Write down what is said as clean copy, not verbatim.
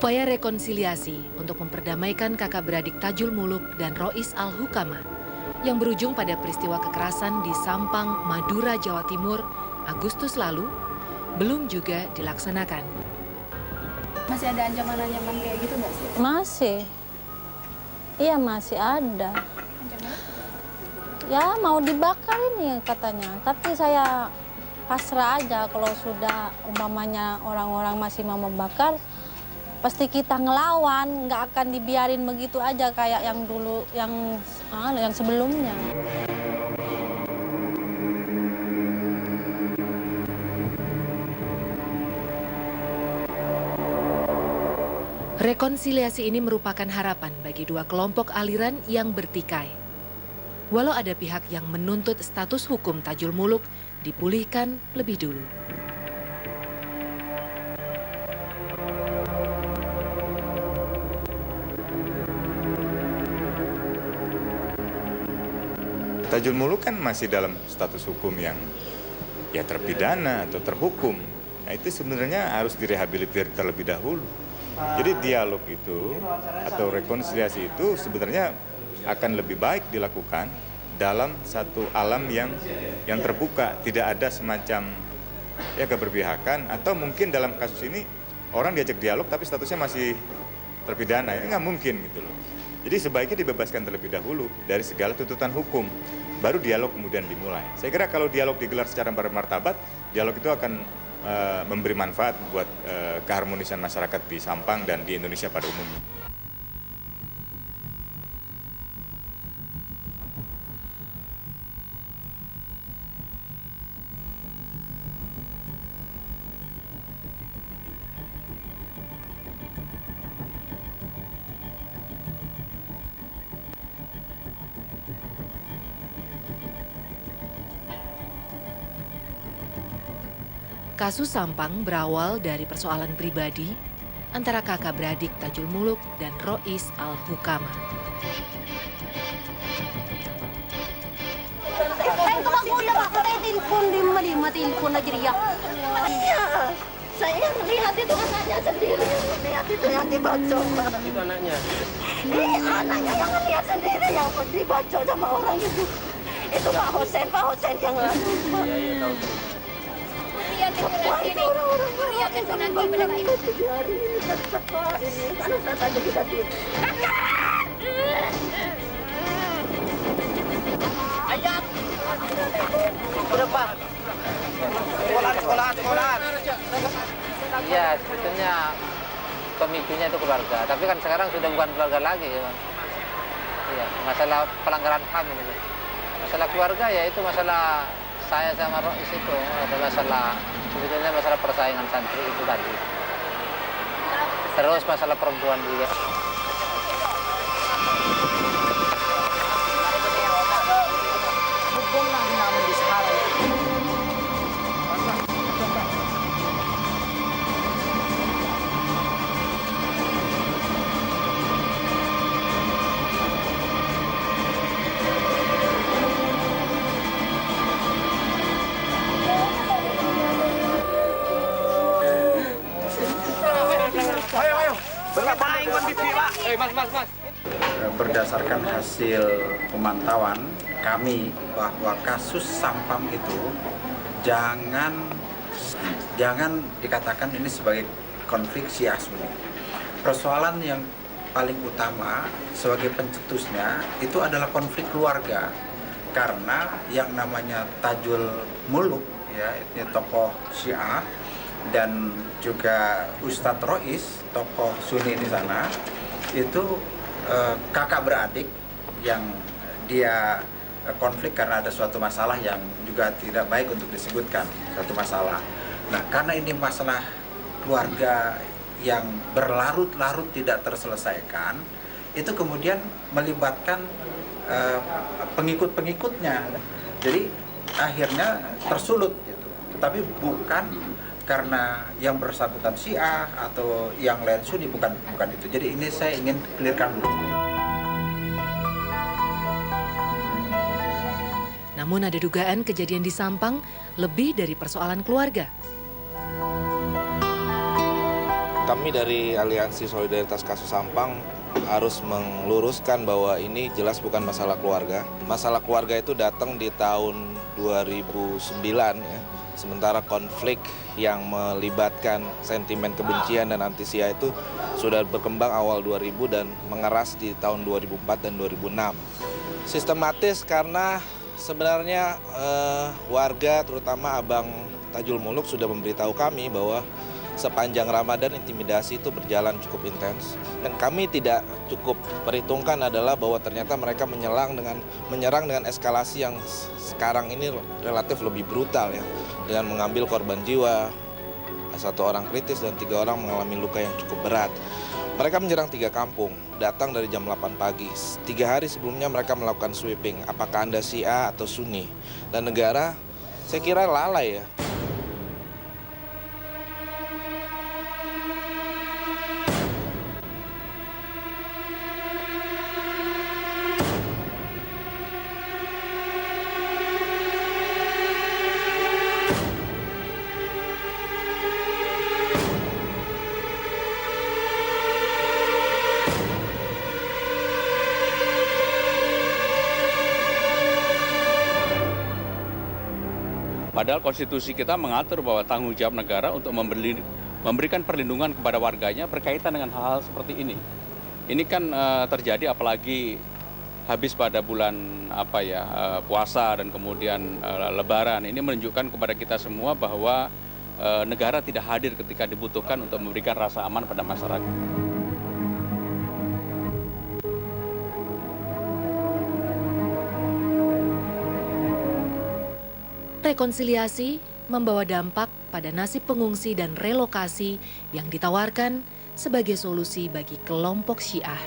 Upaya rekonsiliasi untuk memperdamaikan kakak beradik Tajul Muluk dan Rois Al-Hukama yang berujung pada peristiwa kekerasan di Sampang, Madura, Jawa Timur, Agustus lalu, belum juga dilaksanakan. Masih ada ancaman-ancaman kayak gitu nggak sih? Masih. Iya, masih ada. Ancaman? Ya, mau dibakar ini katanya. Tapi saya pasrah aja kalau sudah umpamanya orang-orang masih mau membakar, pasti kita ngelawan, nggak akan dibiarin begitu aja kayak yang dulu, yang sebelumnya. Rekonsiliasi ini merupakan harapan bagi dua kelompok aliran yang bertikai. Walau ada pihak yang menuntut status hukum Tajul Muluk dipulihkan lebih dulu. Tajul Muluk kan masih dalam status hukum yang ya terpidana atau terhukum. Nah, itu sebenarnya harus direhabilitir terlebih dahulu. Jadi dialog itu atau rekonsiliasi itu sebenarnya akan lebih baik dilakukan dalam satu alam yang terbuka, tidak ada semacam ya keberpihakan, atau mungkin dalam kasus ini orang diajak dialog tapi statusnya masih terpidana, ini nggak mungkin gitu loh. Jadi sebaiknya dibebaskan terlebih dahulu dari segala tuntutan hukum, baru dialog kemudian dimulai. Saya kira kalau dialog digelar secara bermartabat, dialog itu akan memberi manfaat buat keharmonisan masyarakat di Sampang dan di Indonesia pada umumnya. Kasus Sampang berawal dari persoalan pribadi antara kakak beradik Tajul Muluk dan Rois Al-Hukama. Saya melihat itu anaknya sendiri, melihat itu yang dibacok. Itu anaknya? Anaknya yang melihat sendiri yang dibacok sama orang itu. Itu Pak Hosen yang lalu. Iya, tahu. Ayat. Berapa? Sekolahan. Iya, sebetulnya pemicunya itu keluarga. Tapi kan sekarang sudah bukan keluarga lagi, ya, Bang. Iya, masalah pelanggaran HAM ini. Masalah keluarga ya itu masalah saya sama Rois itu ada masalah, sebetulnya masalah persaingan santri itu tadi. Terus masalah perempuan juga. Berdasarkan hasil pemantauan kami bahwa kasus Sampang itu jangan dikatakan ini sebagai konflik Syiah Sunni. Persoalan yang paling utama sebagai pencetusnya itu adalah konflik keluarga, karena yang namanya Tajul Muluk ya, ini tokoh Syiah, dan juga Ustadz Rois, tokoh Sunni di sana, itu kakak beradik yang dia konflik karena ada suatu masalah yang juga tidak baik untuk disebutkan, suatu masalah. Nah, karena ini masalah keluarga yang berlarut-larut tidak terselesaikan, itu kemudian melibatkan pengikut-pengikutnya. Jadi akhirnya tersulut gitu. Tetapi bukan karena yang bersangkutan Syiah atau yang lain Sunni, bukan itu. Jadi ini saya ingin clearkan dulu. Namun ada dugaan kejadian di Sampang lebih dari persoalan keluarga. Kami dari Aliansi Solidaritas Kasus Sampang harus meluruskan bahwa ini jelas bukan masalah keluarga. Masalah keluarga itu datang di tahun 2009 ya. Sementara konflik yang melibatkan sentimen kebencian dan antisia itu sudah berkembang awal 2000 dan mengeras di tahun 2004 dan 2006. Sistematis karena sebenarnya warga terutama Abang Tajul Muluk sudah memberitahu kami bahwa sepanjang Ramadan intimidasi itu berjalan cukup intens. Dan kami tidak cukup perhitungkan adalah bahwa ternyata mereka menyerang dengan eskalasi yang sekarang ini relatif lebih brutal ya. Dengan mengambil korban jiwa, 1 orang kritis dan 3 orang mengalami luka yang cukup berat. Mereka menyerang 3 kampung, datang dari jam 8 pagi. 3 hari sebelumnya mereka melakukan sweeping, apakah Anda Syiah atau Sunni. Dan negara, saya kira lalai ya. Padahal konstitusi kita mengatur bahwa tanggung jawab negara untuk memberikan perlindungan kepada warganya berkaitan dengan hal-hal seperti ini. Ini kan terjadi apalagi habis pada bulan puasa dan kemudian Lebaran. Ini menunjukkan kepada kita semua bahwa negara tidak hadir ketika dibutuhkan untuk memberikan rasa aman pada masyarakat. Rekonsiliasi membawa dampak pada nasib pengungsi dan relokasi yang ditawarkan sebagai solusi bagi kelompok Syiah.